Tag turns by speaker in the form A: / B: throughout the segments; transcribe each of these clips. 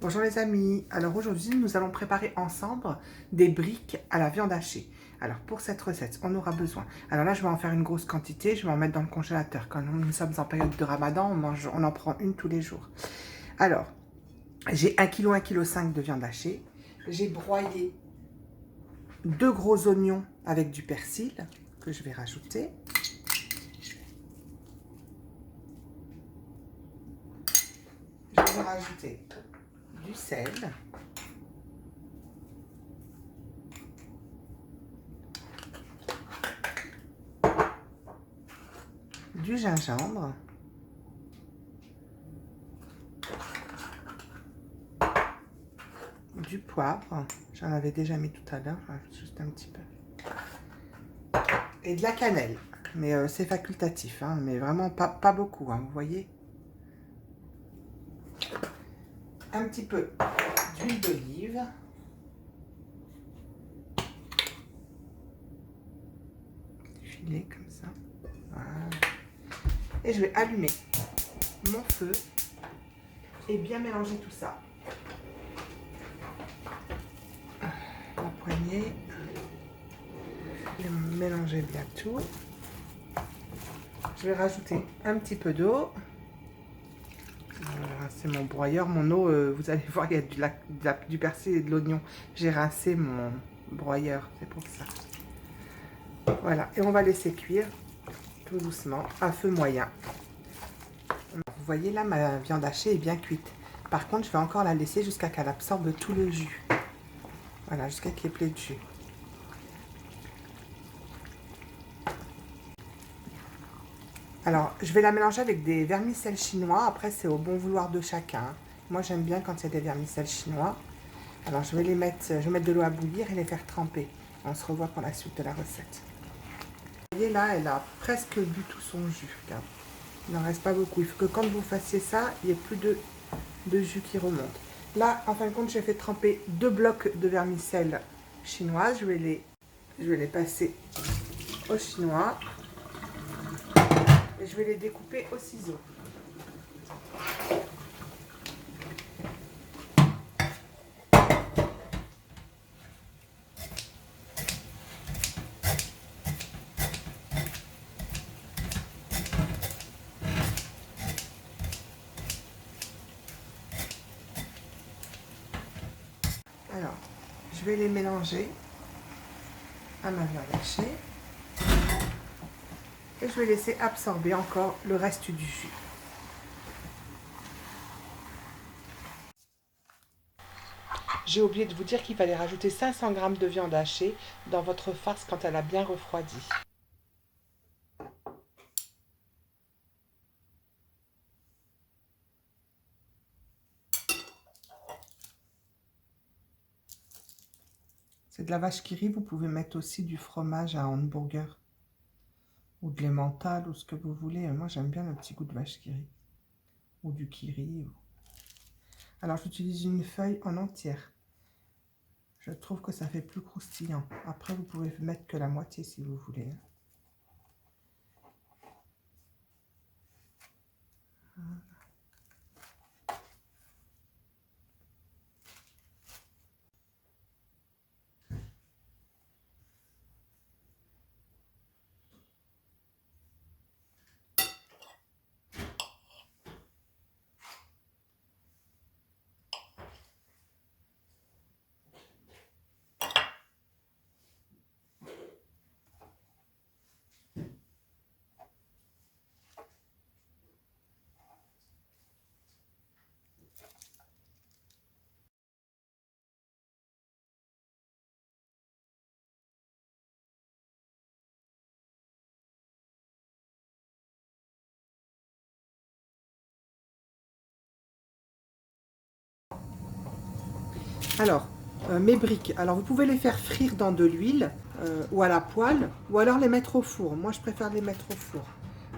A: Bonjour les amis, alors aujourd'hui nous allons préparer ensemble des briques à la viande hachée. Alors pour cette recette on aura besoin, alors là je vais en faire une grosse quantité, je vais en mettre dans le congélateur. Quand nous sommes en période de ramadan, on en prend une tous les jours. Alors j'ai 1 kg, 1,5 kg de viande hachée, j'ai broyé 2 gros oignons avec du persil que je vais rajouter. Je vais rajouter du sel, du gingembre, du poivre, j'en avais déjà mis tout à l'heure, juste un petit peu, et de la cannelle, mais c'est facultatif, hein, mais vraiment pas beaucoup, hein, vous voyez. Un petit peu d'huile d'olive, filet comme ça, voilà. Et je vais allumer mon feu et bien mélanger tout ça. La poignée, mélanger bien tout. Je vais rajouter un petit peu d'eau. Voilà, c'est mon broyeur, mon eau, vous allez voir, il y a du persil et de l'oignon. J'ai rincé mon broyeur, c'est pour ça. Voilà, et on va laisser cuire tout doucement à feu moyen. Vous voyez là, ma viande hachée est bien cuite. Par contre, je vais encore la laisser jusqu'à qu'elle absorbe tout le jus. Voilà, jusqu'à qu'il y ait plein de jus. Alors, je vais la mélanger avec des vermicelles chinois. Après, c'est au bon vouloir de chacun. Moi, j'aime bien quand il y a des vermicelles chinois. Alors, je vais mettre de l'eau à bouillir et les faire tremper. On se revoit pour la suite de la recette. Vous voyez là, elle a presque bu tout son jus. Regarde. Il n'en reste pas beaucoup. Il faut que quand vous fassiez ça, il n'y ait plus de jus qui remonte. Là, en fin de compte, j'ai fait tremper 2 blocs de vermicelles chinoises. Je vais les passer au chinois. Et je vais les découper au ciseau. Alors, je vais les mélanger à ma viande hachée. Et je vais laisser absorber encore le reste du jus. J'ai oublié de vous dire qu'il fallait rajouter 500 g de viande hachée dans votre farce quand elle a bien refroidi. C'est de la vache qui rit, vous pouvez mettre aussi du fromage à hamburger. Ou de l'emmental, ou ce que vous voulez. Moi, j'aime bien le petit goût de vache qui rit. Ou du kiri. Alors, j'utilise une feuille en entière. Je trouve que ça fait plus croustillant. Après, vous pouvez mettre que la moitié si vous voulez. Voilà. Alors, mes briques, alors vous pouvez les faire frire dans de l'huile ou à la poêle, ou alors les mettre au four. Moi, je préfère les mettre au four.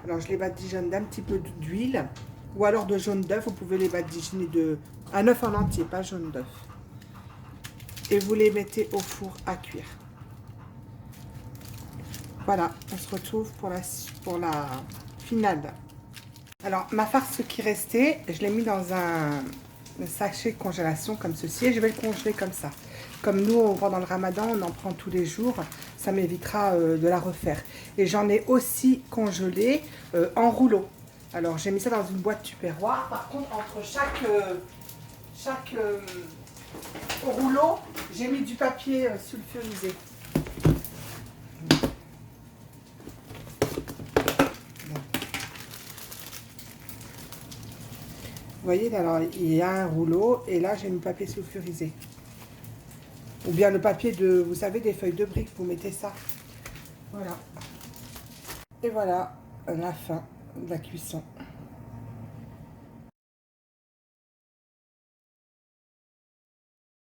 A: Alors, je les badigeonne d'un petit peu d'huile, ou alors de jaune d'œuf. Vous pouvez les badigeonner un œuf en entier, pas jaune d'œuf. Et vous les mettez au four à cuire. Voilà, on se retrouve pour la finale. Alors, ma farce qui restait, je l'ai mis dans un le sachet de congélation comme ceci et je vais le congeler comme ça. Comme nous, pendant le ramadan, on en prend tous les jours, ça m'évitera de la refaire. Et j'en ai aussi congelé en rouleau. Alors, j'ai mis ça dans une boîte tupperware. Par contre, entre chaque rouleau, j'ai mis du papier sulfurisé. Vous voyez, alors il y a un rouleau et là j'ai mis papier sulfurisé. Ou bien le papier de, vous savez, des feuilles de briques, vous mettez ça. Voilà. Et voilà la fin de la cuisson.